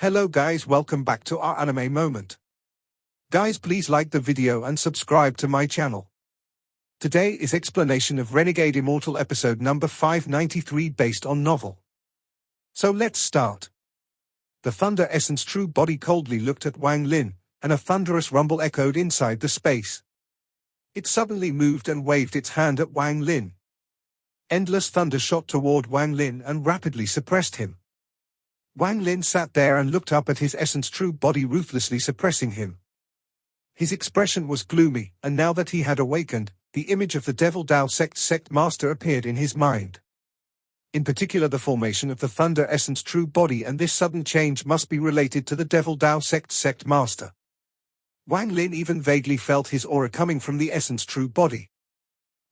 Hello guys, welcome back to our anime moment. Guys, please like the video and subscribe to my channel. Today is explanation of Renegade Immortal episode number 593 based on novel. So let's start. The Thunder Essence true body coldly looked at Wang Lin, and a thunderous rumble echoed inside the space. It suddenly moved and waved its hand at Wang Lin. Endless thunder shot toward Wang Lin and rapidly suppressed him. Wang Lin sat there and looked up at his essence true body ruthlessly suppressing him. His expression was gloomy, and now that he had awakened, the image of the Devil Dao sect master appeared in his mind. In particular, the formation of the Thunder Essence true body, and this sudden change must be related to the Devil Dao sect master. Wang Lin even vaguely felt his aura coming from the Essence true body.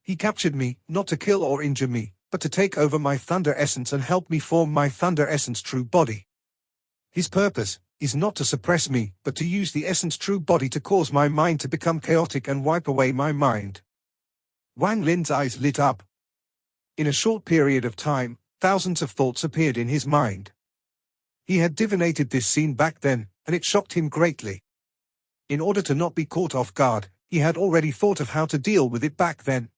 He captured me, not to kill or injure me, but to take over my Thunder Essence and help me form my Thunder Essence true body. His purpose is not to suppress me, but to use the Essence true body to cause my mind to become chaotic and wipe away my mind. Wang Lin's eyes lit up. In a short period of time, thousands of thoughts appeared in his mind. He had divinated this scene back then, and it shocked him greatly. In order to not be caught off guard, he had already thought of how to deal with it back then.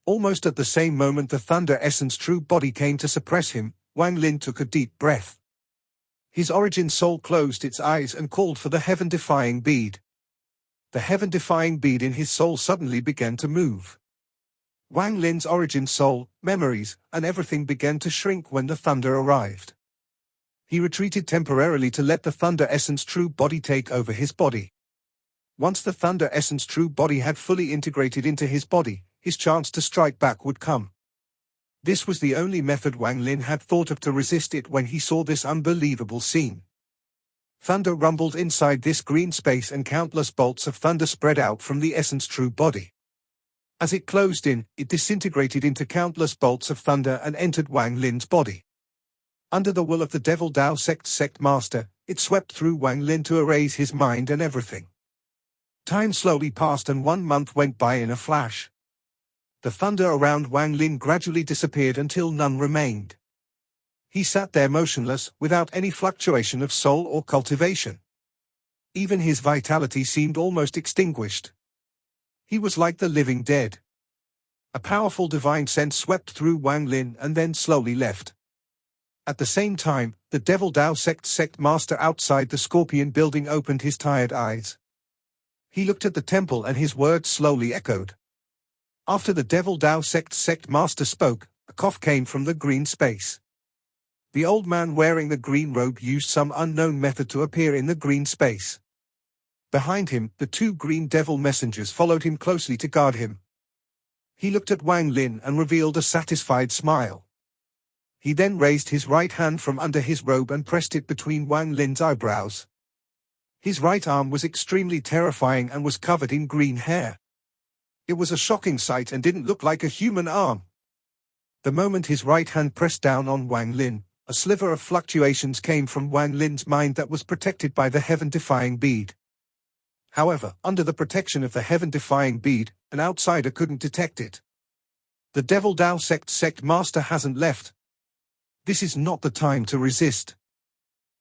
Almost at the same moment the Thunder Essence true body came to suppress him, Wang Lin took a deep breath. His origin soul closed its eyes and called for the heaven-defying bead. The heaven-defying bead in his soul suddenly began to move. Wang Lin's origin soul, memories, and everything began to shrink when the thunder arrived. He retreated temporarily to let the Thunder Essence true body take over his body. Once the Thunder Essence true body had fully integrated into his body, his chance to strike back would come. This was the only method Wang Lin had thought of to resist it when he saw this unbelievable scene. Thunder rumbled inside this green space and countless bolts of thunder spread out from the Essence true body. As it closed in, it disintegrated into countless bolts of thunder and entered Wang Lin's body. Under the will of the Devil Dao sect master, it swept through Wang Lin to erase his mind and everything. Time slowly passed and 1 month went by in a flash. The thunder around Wang Lin gradually disappeared until none remained. He sat there motionless, without any fluctuation of soul or cultivation. Even his vitality seemed almost extinguished. He was like the living dead. A powerful divine sense swept through Wang Lin and then slowly left. At the same time, the Devil Dao sect master outside the Scorpion building opened his tired eyes. He looked at the temple and his words slowly echoed. After the Devil Dao sect master spoke, a cough came from the green space. The old man wearing the green robe used some unknown method to appear in the green space. Behind him, the 2 green devil messengers followed him closely to guard him. He looked at Wang Lin and revealed a satisfied smile. He then raised his right hand from under his robe and pressed it between Wang Lin's eyebrows. His right arm was extremely terrifying and was covered in green hair. It was a shocking sight and didn't look like a human arm. The moment his right hand pressed down on Wang Lin, a sliver of fluctuations came from Wang Lin's mind that was protected by the heaven-defying bead. However, under the protection of the heaven-defying bead, an outsider couldn't detect it. The Devil Dao sect master hasn't left. This is not the time to resist.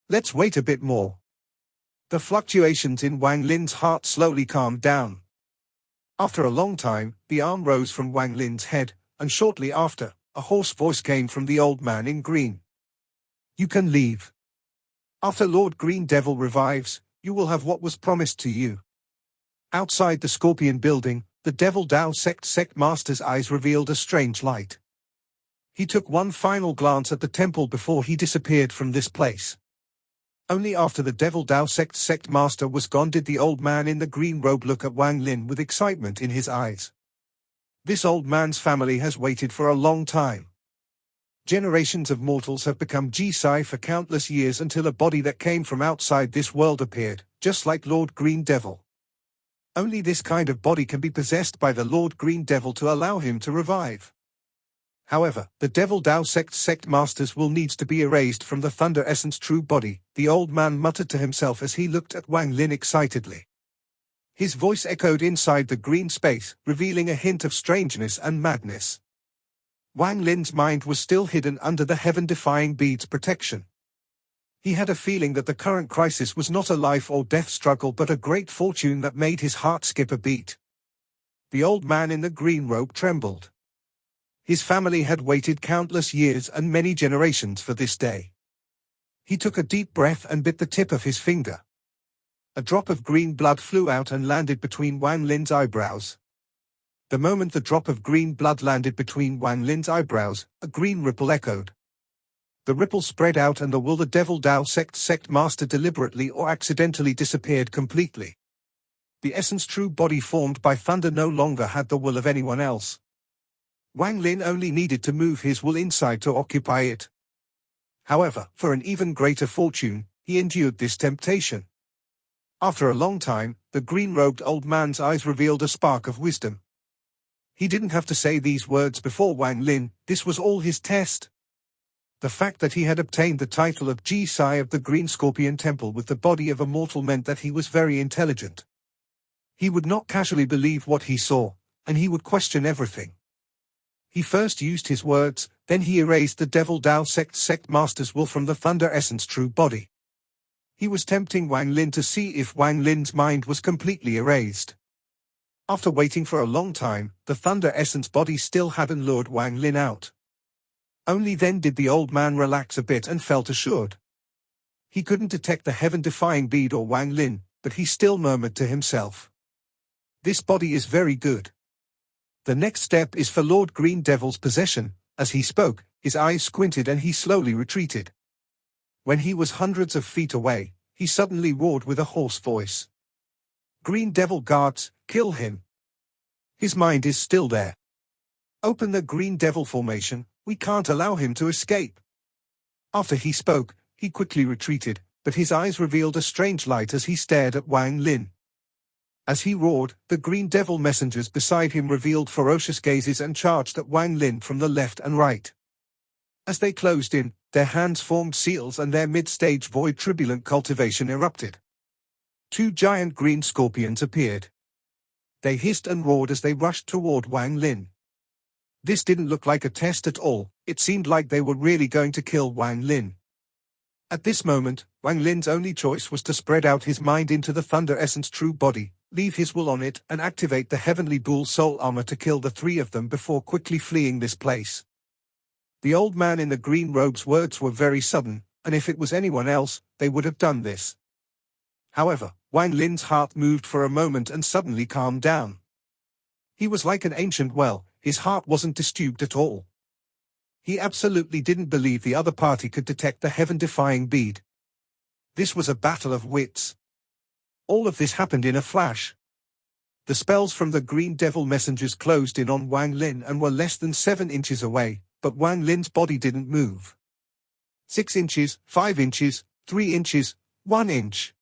Let's wait a bit more. The fluctuations in Wang Lin's heart slowly calmed down. After a long time, the arm rose from Wang Lin's head, and shortly after, a hoarse voice came from the old man in green. You can leave. After Lord Green Devil revives, you will have what was promised to you. Outside the Scorpion building, the Devil Dao sect master's eyes revealed a strange light. He took one final glance at the temple before he disappeared from this place. Only after the Devil Dao sect master was gone did the old man in the green robe look at Wang Lin with excitement in his eyes. This old man's family has waited for a long time. Generations of mortals have become Jisai for countless years until a body that came from outside this world appeared, just like Lord Green Devil. Only this kind of body can be possessed by the Lord Green Devil to allow him to revive. However, the Devil Dao sect masters will needs to be erased from the Thunder Essence true body, the old man muttered to himself as he looked at Wang Lin excitedly. His voice echoed inside the green space, revealing a hint of strangeness and madness. Wang Lin's mind was still hidden under the heaven-defying bead's protection. He had a feeling that the current crisis was not a life or death struggle but a great fortune that made his heart skip a beat. The old man in the green robe trembled. His family had waited countless years and many generations for this day. He took a deep breath and bit the tip of his finger. A drop of green blood flew out and landed between Wang Lin's eyebrows. The moment the drop of green blood landed between Wang Lin's eyebrows, a green ripple echoed. The ripple spread out and the will the Devil Dao sect master deliberately or accidentally disappeared completely. The essence true body formed by thunder no longer had the will of anyone else. Wang Lin only needed to move his will inside to occupy it. However, for an even greater fortune, he endured this temptation. After a long time, the green-robed old man's eyes revealed a spark of wisdom. He didn't have to say these words before Wang Lin, this was all his test. The fact that he had obtained the title of Ji-Sai of the Green Scorpion Temple with the body of a mortal meant that he was very intelligent. He would not casually believe what he saw, and he would question everything. He first used his words, then he erased the Devil Dao sect master's will from the Thunder Essence true body. He was tempting Wang Lin to see if Wang Lin's mind was completely erased. After waiting for a long time, the Thunder Essence body still hadn't lured Wang Lin out. Only then did the old man relax a bit and felt assured. He couldn't detect the heaven-defying bead or Wang Lin, but he still murmured to himself. This body is very good. The next step is for Lord Green Devil's possession. As he spoke, his eyes squinted and he slowly retreated. When he was hundreds of feet away, he suddenly roared with a hoarse voice. Green Devil guards, kill him. His mind is still there. Open the Green Devil formation, we can't allow him to escape. After he spoke, he quickly retreated, but his eyes revealed a strange light as he stared at Wang Lin. As he roared, the Green Devil messengers beside him revealed ferocious gazes and charged at Wang Lin from the left and right. As they closed in, their hands formed seals and their mid-stage void turbulent cultivation erupted. Two giant green scorpions appeared. They hissed and roared as they rushed toward Wang Lin. This didn't look like a test at all, it seemed like they were really going to kill Wang Lin. At this moment, Wang Lin's only choice was to spread out his mind into the Thunder Essence true body, leave his will on it and activate the Heavenly Bull soul armor to kill the three of them before quickly fleeing this place. The old man in the green robe's words were very sudden, and if it was anyone else, they would have done this. However, Wang Lin's heart moved for a moment and suddenly calmed down. He was like an ancient well, his heart wasn't disturbed at all. He absolutely didn't believe the other party could detect the heaven-defying bead. This was a battle of wits. All of this happened in a flash. The spells from the Green Devil messengers closed in on Wang Lin and were less than 7 inches away, but Wang Lin's body didn't move. 6 inches, 5 inches, 3 inches, 1 inch.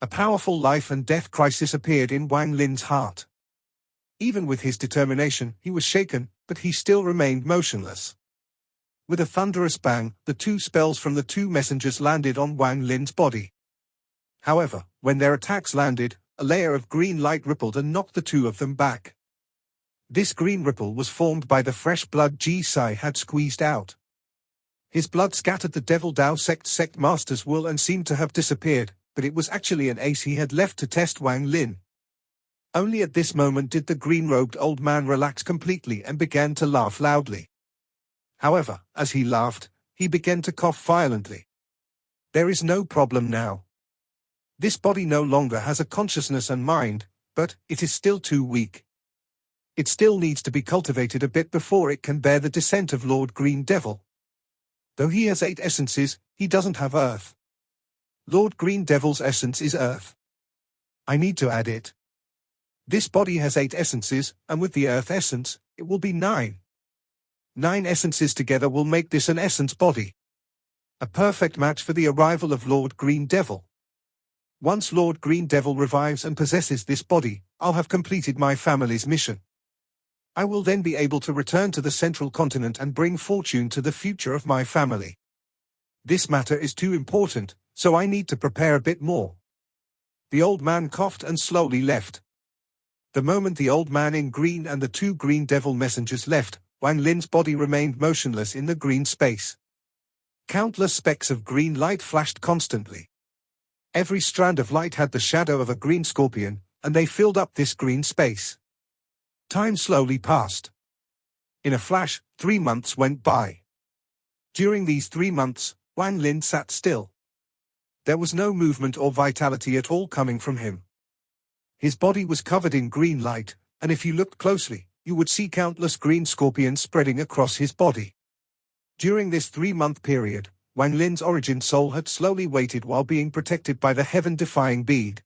A powerful life and death crisis appeared in Wang Lin's heart. Even with his determination, he was shaken, but he still remained motionless. With a thunderous bang, the 2 spells from the 2 messengers landed on Wang Lin's body. However, when their attacks landed, a layer of green light rippled and knocked the 2 of them back. This green ripple was formed by the fresh blood Ji-Sai had squeezed out. His blood scattered the Devil Dao sect master's will and seemed to have disappeared, but it was actually an ace he had left to test Wang Lin. Only at this moment did the green-robed old man relax completely and began to laugh loudly. However, as he laughed, he began to cough violently. There is no problem now. This body no longer has a consciousness and mind, but it is still too weak. It still needs to be cultivated a bit before it can bear the descent of Lord Green Devil. Though he has 8 essences, he doesn't have Earth. Lord Green Devil's essence is Earth. I need to add it. This body has 8 essences, and with the Earth essence, it will be 9. 9 essences together will make this an essence body. A perfect match for the arrival of Lord Green Devil. Once Lord Green Devil revives and possesses this body, I'll have completed my family's mission. I will then be able to return to the central continent and bring fortune to the future of my family. This matter is too important, so I need to prepare a bit more. The old man coughed and slowly left. The moment the old man in green and the 2 Green Devil messengers left, Wang Lin's body remained motionless in the green space. Countless specks of green light flashed constantly. Every strand of light had the shadow of a green scorpion, and they filled up this green space. Time slowly passed. In a flash, 3 months went by. During these 3 months, Wang Lin sat still. There was no movement or vitality at all coming from him. His body was covered in green light, and if you looked closely, you would see countless green scorpions spreading across his body. During this 3-month period, Wang Lin's origin soul had slowly waited while being protected by the heaven-defying bead.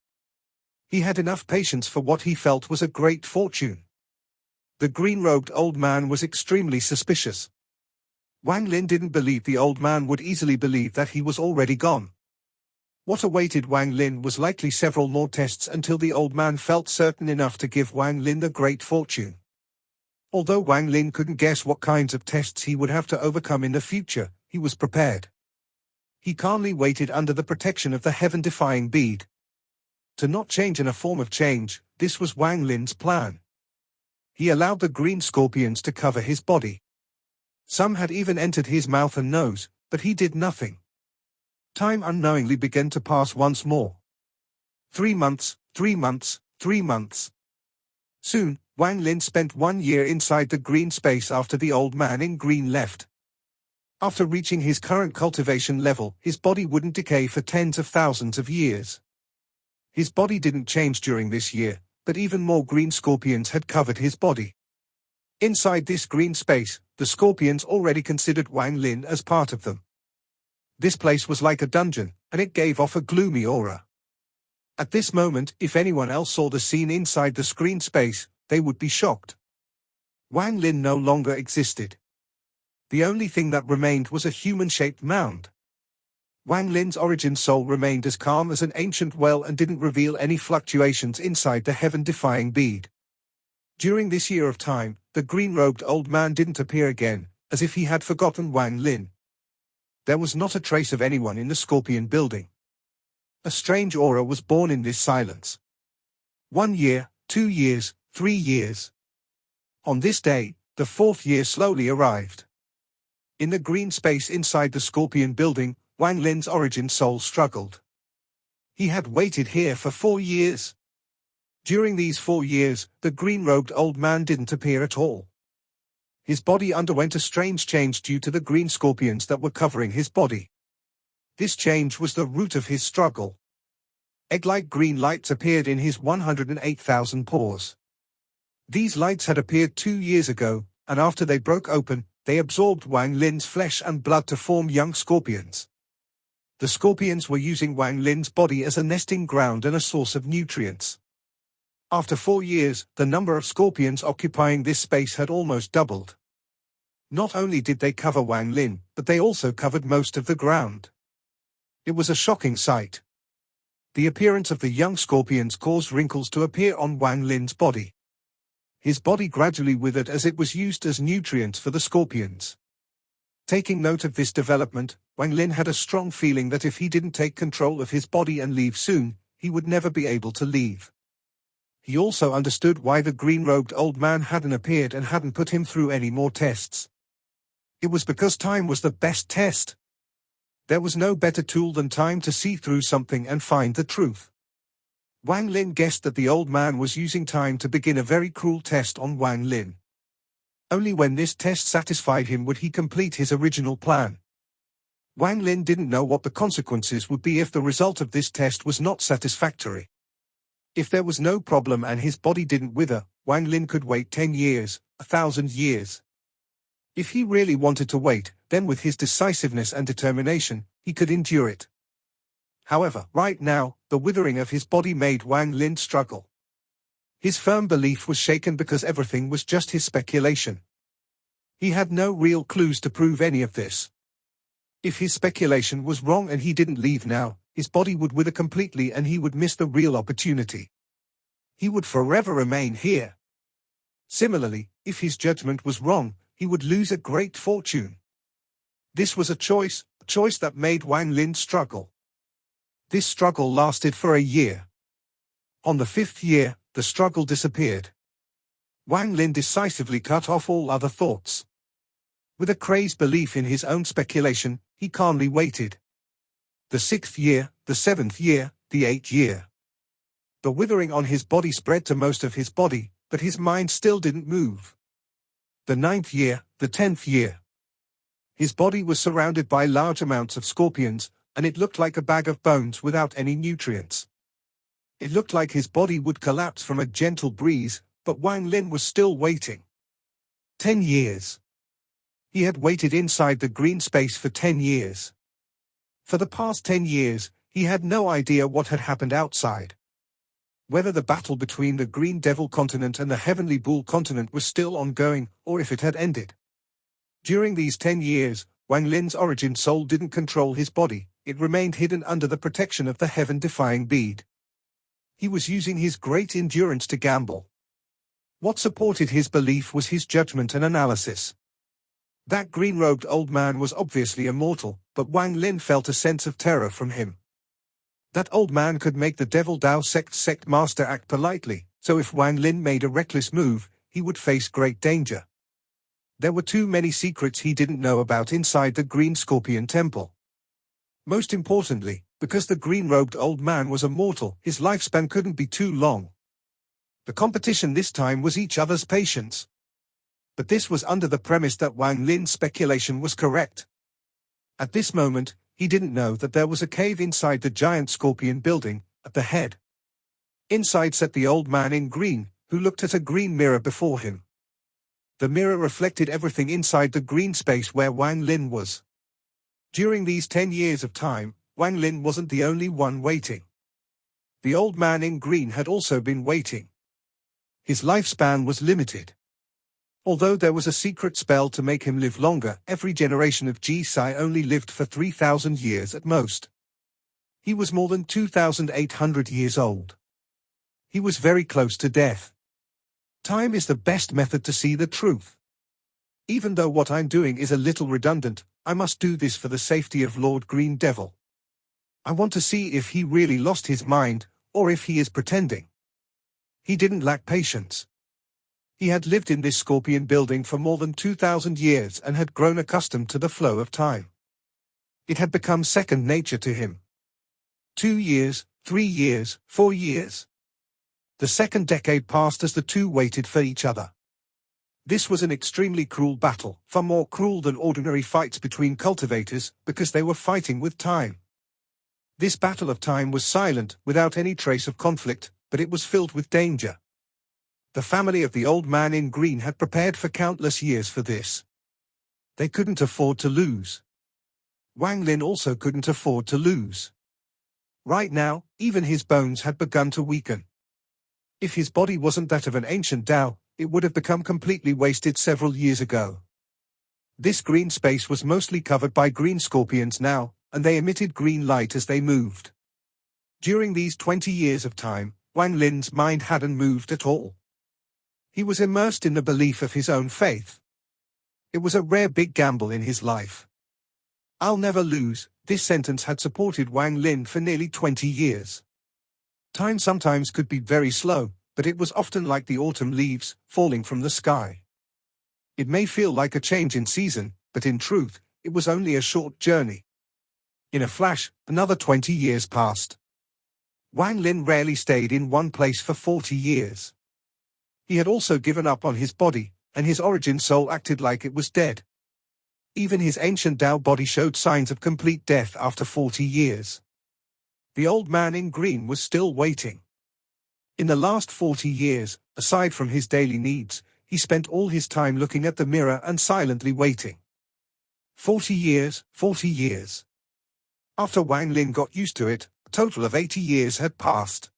He had enough patience for what he felt was a great fortune. The green-robed old man was extremely suspicious. Wang Lin didn't believe the old man would easily believe that he was already gone. What awaited Wang Lin was likely several more tests until the old man felt certain enough to give Wang Lin the great fortune. Although Wang Lin couldn't guess what kinds of tests he would have to overcome in the future, he was prepared. He calmly waited under the protection of the heaven-defying bead. To not change in a form of change, this was Wang Lin's plan. He allowed the green scorpions to cover his body. Some had even entered his mouth and nose, but he did nothing. Time unknowingly began to pass once more. 3 months, 3 months, 3 months. Soon, Wang Lin spent 1 year inside the green space after the old man in green left. After reaching his current cultivation level, his body wouldn't decay for tens of thousands of years. His body didn't change during this year, but even more green scorpions had covered his body. Inside this green space, the scorpions already considered Wang Lin as part of them. This place was like a dungeon, and it gave off a gloomy aura. At this moment, if anyone else saw the scene inside the screen space, they would be shocked. Wang Lin no longer existed. The only thing that remained was a human-shaped mound. Wang Lin's origin soul remained as calm as an ancient well and didn't reveal any fluctuations inside the heaven-defying bead. During this year of time, the green-robed old man didn't appear again, as if he had forgotten Wang Lin. There was not a trace of anyone in the Scorpion building. A strange aura was born in this silence. 1 year, 2 years, 3 years. On this day, the 4th year slowly arrived. In the green space inside the Scorpion building, Wang Lin's origin soul struggled. He had waited here for 4 years. During these 4 years, the green-robed old man didn't appear at all. His body underwent a strange change due to the green scorpions that were covering his body. This change was the root of his struggle. Egg-like green lights appeared in his 108,000 pores. These lights had appeared 2 years ago, and after they broke open, they absorbed Wang Lin's flesh and blood to form young scorpions. The scorpions were using Wang Lin's body as a nesting ground and a source of nutrients. After 4 years, the number of scorpions occupying this space had almost doubled. Not only did they cover Wang Lin, but they also covered most of the ground. It was a shocking sight. The appearance of the young scorpions caused wrinkles to appear on Wang Lin's body. His body gradually withered as it was used as nutrients for the scorpions. Taking note of this development, Wang Lin had a strong feeling that if he didn't take control of his body and leave soon, he would never be able to leave. He also understood why the green-robed old man hadn't appeared and hadn't put him through any more tests. It was because time was the best test. There was no better tool than time to see through something and find the truth. Wang Lin guessed that the old man was using time to begin a very cruel test on Wang Lin. Only when this test satisfied him would he complete his original plan. Wang Lin didn't know what the consequences would be if the result of this test was not satisfactory. If there was no problem and his body didn't wither, Wang Lin could wait 10 years, 1,000 years. If he really wanted to wait, then with his decisiveness and determination, he could endure it. However, right now, the withering of his body made Wang Lin struggle. His firm belief was shaken because everything was just his speculation. He had no real clues to prove any of this. If his speculation was wrong and he didn't leave now, his body would wither completely and he would miss the real opportunity. He would forever remain here. Similarly, if his judgment was wrong, he would lose a great fortune. This was a choice that made Wang Lin struggle. This struggle lasted for a year. On the 5th year, the struggle disappeared. Wang Lin decisively cut off all other thoughts. With a crazed belief in his own speculation, he calmly waited. The 6th year, the 7th year, the 8th year. The withering on his body spread to most of his body, but his mind still didn't move. The 9th year, the 10th year. His body was surrounded by large amounts of scorpions, and it looked like a bag of bones without any nutrients. It looked like his body would collapse from a gentle breeze, but Wang Lin was still waiting. 10 years. He had waited inside the green space for 10 years. For the past 10 years, he had no idea what had happened outside. Whether the battle between the Green Devil continent and the Heavenly Bull continent was still ongoing, or if it had ended. During these 10 years, Wang Lin's origin soul didn't control his body, it remained hidden under the protection of the heaven-defying bead. He was using his great endurance to gamble. What supported his belief was his judgment and analysis. That green-robed old man was obviously immortal, but Wang Lin felt a sense of terror from him. That old man could make the Devil Dao sect master act politely, so if Wang Lin made a reckless move, he would face great danger. There were too many secrets he didn't know about inside the Green Scorpion Temple. Most importantly, because the green-robed old man was immortal, his lifespan couldn't be too long. The competition this time was each other's patience. But this was under the premise that Wang Lin's speculation was correct. At this moment, he didn't know that there was a cave inside the giant scorpion building, at the head. Inside sat the old man in green, who looked at a green mirror before him. The mirror reflected everything inside the green space where Wang Lin was. During these 10 years of time, Wang Lin wasn't the only one waiting. The old man in green had also been waiting. His lifespan was limited. Although there was a secret spell to make him live longer, every generation of Ji-Sai only lived for 3,000 years at most. He was more than 2,800 years old. He was very close to death. Time is the best method to see the truth. Even though what I'm doing is a little redundant, I must do this for the safety of Lord Green Devil. I want to see if he really lost his mind, or if he is pretending. He didn't lack patience. He had lived in this scorpion building for more than 2,000 years and had grown accustomed to the flow of time. It had become second nature to him. 2 years, 3 years, 4 years. The second decade passed as the two waited for each other. This was an extremely cruel battle, far more cruel than ordinary fights between cultivators, because they were fighting with time. This battle of time was silent, without any trace of conflict, but it was filled with danger. The family of the old man in green had prepared for countless years for this. They couldn't afford to lose. Wang Lin also couldn't afford to lose. Right now, even his bones had begun to weaken. If his body wasn't that of an ancient Dao, it would have become completely wasted several years ago. This green space was mostly covered by green scorpions now, and they emitted green light as they moved. During these 20 years of time, Wang Lin's mind hadn't moved at all. He was immersed in the belief of his own faith. It was a rare big gamble in his life. I'll never lose, this sentence had supported Wang Lin for nearly 20 years. Time sometimes could be very slow, but it was often like the autumn leaves, falling from the sky. It may feel like a change in season, but in truth, it was only a short journey. In a flash, another 20 years passed. Wang Lin rarely stayed in one place for 40 years. He had also given up on his body, and his origin soul acted like it was dead. Even his ancient Dao body showed signs of complete death after 40 years. The old man in green was still waiting. In the last 40 years, aside from his daily needs, he spent all his time looking at the mirror and silently waiting. 40 years, 40 years. After Wang Lin got used to it, a total of 80 years had passed.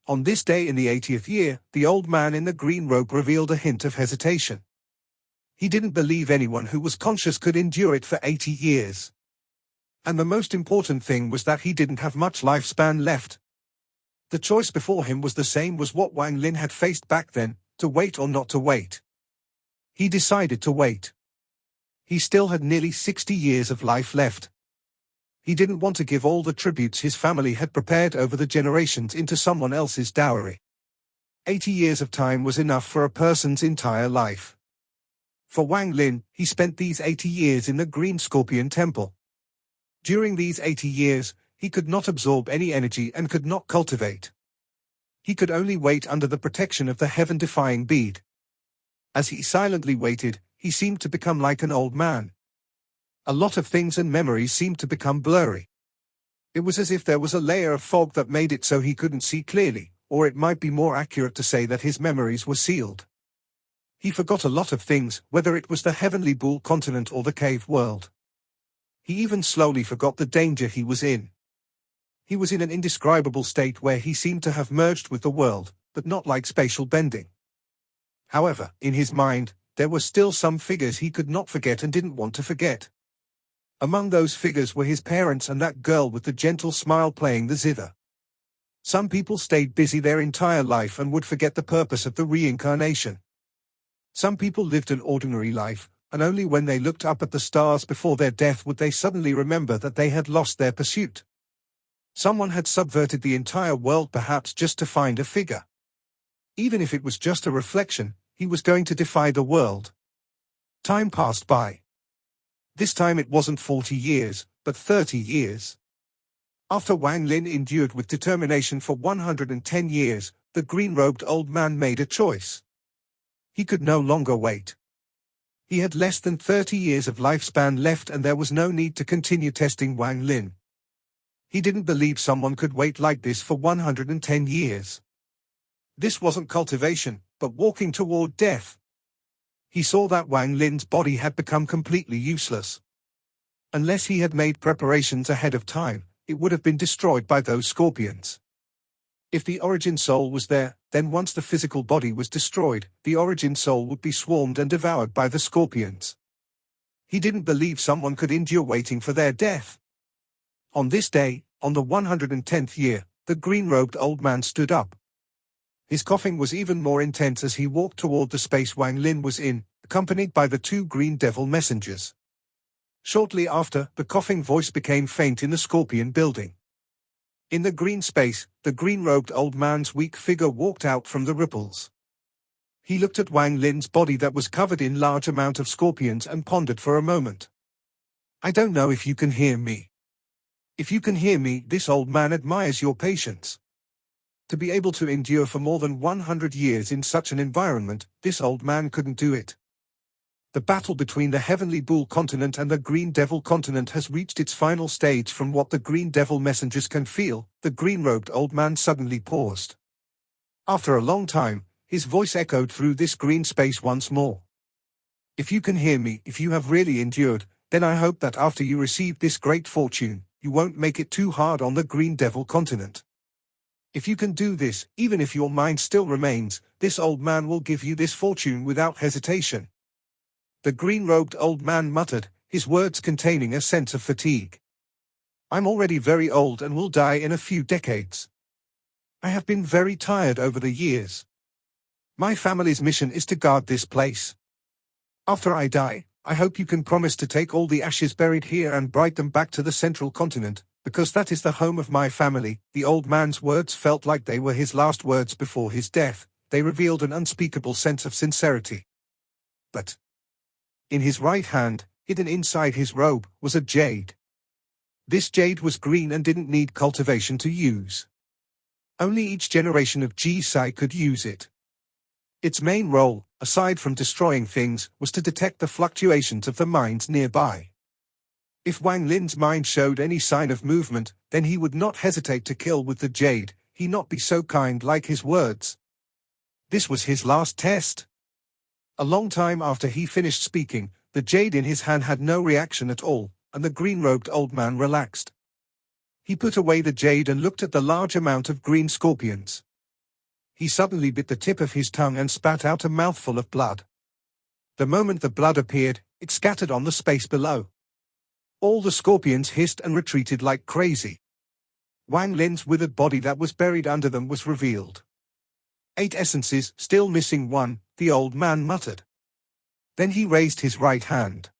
On this day in the 80th year, the old man in the green robe revealed a hint of hesitation. He didn't believe anyone who was conscious could endure it for 80 years. And the most important thing was that he didn't have much lifespan left. The choice before him was the same as what Wang Lin had faced back then, to wait or not to wait. He decided to wait. He still had nearly 60 years of life left. He didn't want to give all the tributes his family had prepared over the generations into someone else's dowry. 80 years of time was enough for a person's entire life. For Wang Lin, he spent these 80 years in the Green Scorpion Temple. During these 80 years, he could not absorb any energy and could not cultivate. He could only wait under the protection of the heaven-defying bead. As he silently waited, he seemed to become like an old man. A lot of things and memories seemed to become blurry. It was as if there was a layer of fog that made it so he couldn't see clearly, or it might be more accurate to say that his memories were sealed. He forgot a lot of things, whether it was the heavenly bull continent or the cave world. He even slowly forgot the danger he was in. He was in an indescribable state where he seemed to have merged with the world, but not like spatial bending. However, in his mind, there were still some figures he could not forget and didn't want to forget. Among those figures were his parents and that girl with the gentle smile playing the zither. Some people stayed busy their entire life and would forget the purpose of the reincarnation. Some people lived an ordinary life, and only when they looked up at the stars before their death would they suddenly remember that they had lost their pursuit. Someone had subverted the entire world perhaps just to find a figure. Even if it was just a reflection, he was going to defy the world. Time passed by. This time it wasn't 40 years, but 30 years. After Wang Lin endured with determination for 110 years, the green-robed old man made a choice. He could no longer wait. He had less than 30 years of lifespan left and there was no need to continue testing Wang Lin. He didn't believe someone could wait like this for 110 years. This wasn't cultivation, but walking toward death. He saw that Wang Lin's body had become completely useless. Unless he had made preparations ahead of time, it would have been destroyed by those scorpions. If the origin soul was there, then once the physical body was destroyed, the origin soul would be swarmed and devoured by the scorpions. He didn't believe someone could endure waiting for their death. On this day, on the 110th year, the green-robed old man stood up. His coughing was even more intense as he walked toward the space Wang Lin was in, accompanied by the two green devil messengers. Shortly after, the coughing voice became faint in the scorpion building. In the green space, the green-robed old man's weak figure walked out from the ripples. He looked at Wang Lin's body that was covered in large amount of scorpions and pondered for a moment. "I don't know if you can hear me. If you can hear me, this old man admires your patience." To be able to endure for more than 100 years in such an environment, this old man couldn't do it. The battle between the heavenly bull continent and the green devil continent has reached its final stage. From what the green devil messengers can feel, the green-robed old man suddenly paused. After a long time, his voice echoed through this green space once more. "If you can hear me, if you have really endured, then I hope that after you receive this great fortune, you won't make it too hard on the green devil continent. If you can do this, even if your mind still remains, this old man will give you this fortune without hesitation." The green-robed old man muttered, his words containing a sense of fatigue. "I'm already very old and will die in a few decades. I have been very tired over the years. My family's mission is to guard this place. After I die, I hope you can promise to take all the ashes buried here and bring them back to the central continent, because that is the home of my family." The old man's words felt like they were his last words before his death. They revealed an unspeakable sense of sincerity. But in his right hand, hidden inside his robe, was a jade. This jade was green and didn't need cultivation to use. Only each generation of Ji-Sai could use it. Its main role, aside from destroying things, was to detect the fluctuations of the minds nearby. If Wang Lin's mind showed any sign of movement, then he would not hesitate to kill with the jade. He not be so kind like his words. This was his last test. A long time after he finished speaking, the jade in his hand had no reaction at all, and the green-robed old man relaxed. He put away the jade and looked at the large amount of green scorpions. He suddenly bit the tip of his tongue and spat out a mouthful of blood. The moment the blood appeared, it scattered on the space below. All the scorpions hissed and retreated like crazy. Wang Lin's withered body that was buried under them was revealed. 8 essences, still missing 1, the old man muttered. Then he raised his right hand.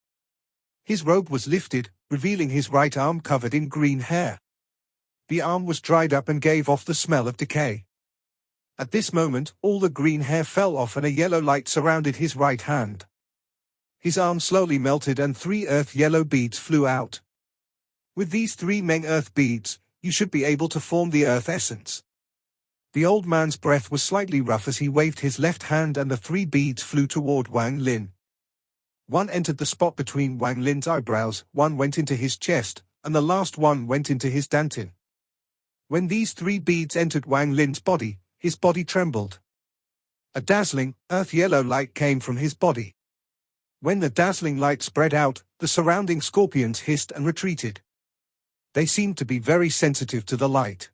His robe was lifted, revealing his right arm covered in green hair. The arm was dried up and gave off the smell of decay. At this moment, all the green hair fell off and a yellow light surrounded his right hand. His arm slowly melted and 3 earth yellow beads flew out. With these 3 Meng earth beads, you should be able to form the earth essence. The old man's breath was slightly rough as he waved his left hand and the 3 beads flew toward Wang Lin. One entered the spot between Wang Lin's eyebrows, one went into his chest, and the last one went into his dantian. When these 3 beads entered Wang Lin's body, his body trembled. A dazzling, earth yellow light came from his body. When the dazzling light spread out, the surrounding scorpions hissed and retreated. They seemed to be very sensitive to the light.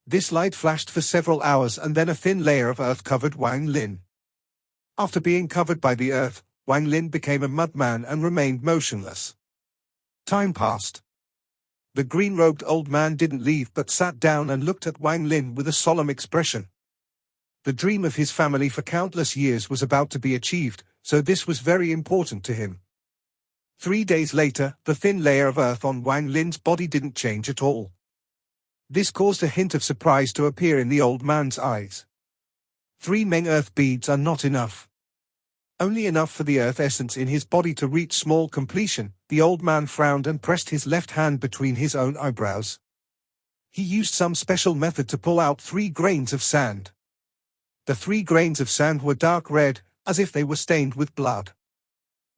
This light flashed for several hours and then a thin layer of earth covered Wang Lin. After being covered by the earth, Wang Lin became a mudman and remained motionless. Time passed. The green-robed old man didn't leave but sat down and looked at Wang Lin with a solemn expression. The dream of his family for countless years was about to be achieved, so this was very important to him. 3 days later, the thin layer of earth on Wang Lin's body didn't change at all. This caused a hint of surprise to appear in the old man's eyes. 3 Meng earth beads are not enough. Only enough for the earth essence in his body to reach small completion. The old man frowned and pressed his left hand between his own eyebrows. He used some special method to pull out 3 grains of sand. The 3 grains of sand were dark red, as if they were stained with blood.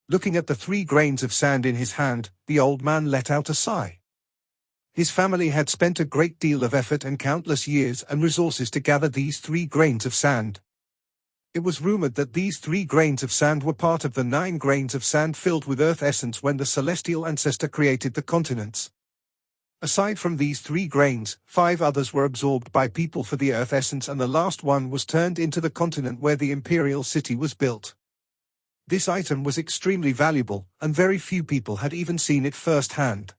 Looking at the 3 grains of sand in his hand, the old man let out a sigh. His family had spent a great deal of effort and countless years and resources to gather these 3 grains of sand. It was rumored that these 3 grains of sand were part of the 9 grains of sand filled with earth essence when the celestial ancestor created the continents. Aside from these 3 grains, 5 others were absorbed by people for the earth essence and the last one was turned into the continent where the imperial city was built. This item was extremely valuable, and very few people had even seen it firsthand.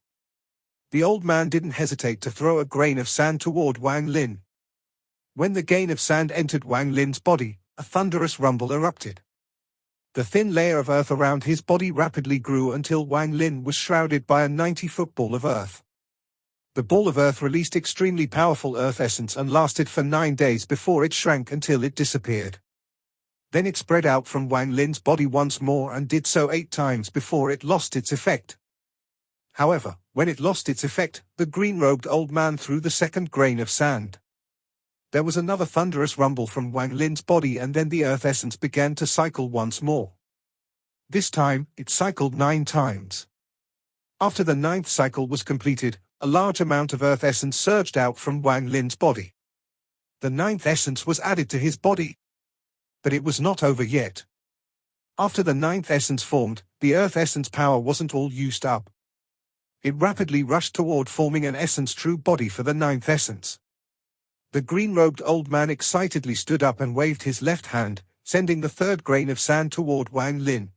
The old man didn't hesitate to throw a grain of sand toward Wang Lin. When the grain of sand entered Wang Lin's body, a thunderous rumble erupted. The thin layer of earth around his body rapidly grew until Wang Lin was shrouded by a 90-foot ball of earth. The ball of earth released extremely powerful earth essence and lasted for 9 days before it shrank until it disappeared. Then it spread out from Wang Lin's body once more and did so 8 times before it lost its effect. However, when it lost its effect, the green-robed old man threw the second grain of sand. There was another thunderous rumble from Wang Lin's body and then the earth essence began to cycle once more. This time, it cycled 9 times. After the 9th cycle was completed, a large amount of earth essence surged out from Wang Lin's body. The 9th essence was added to his body. But it was not over yet. After the 9th essence formed, the earth essence power wasn't all used up. It rapidly rushed toward forming an essence true body for the 9th essence. The green-robed old man excitedly stood up and waved his left hand, sending the 3rd grain of sand toward Wang Lin.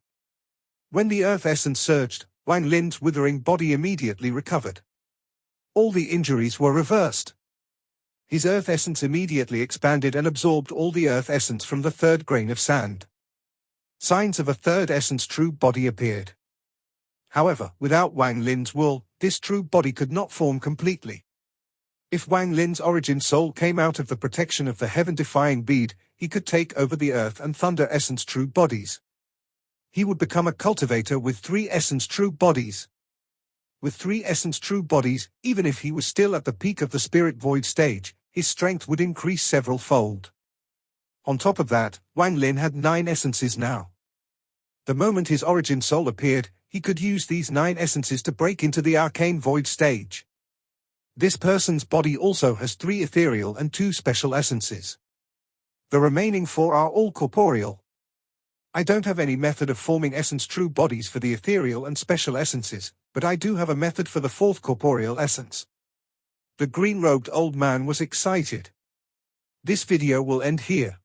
When the earth essence surged, Wang Lin's withering body immediately recovered. All the injuries were reversed. His earth essence immediately expanded and absorbed all the earth essence from the 3rd grain of sand. Signs of a 3rd essence true body appeared. However, without Wang Lin's will, this true body could not form completely. If Wang Lin's origin soul came out of the protection of the heaven-defying bead, he could take over the earth and thunder essence true bodies. He would become a cultivator with 3 essence true bodies. With 3 essence true bodies, even if he was still at the peak of the spirit void stage, his strength would increase several-fold. On top of that, Wang Lin had 9 essences now. The moment his origin soul appeared, he could use these 9 essences to break into the arcane void stage. This person's body also has 3 ethereal and 2 special essences. The remaining 4 are all corporeal. I don't have any method of forming essence true bodies for the ethereal and special essences, but I do have a method for the 4th corporeal essence. The green-robed old man was excited. This video will end here.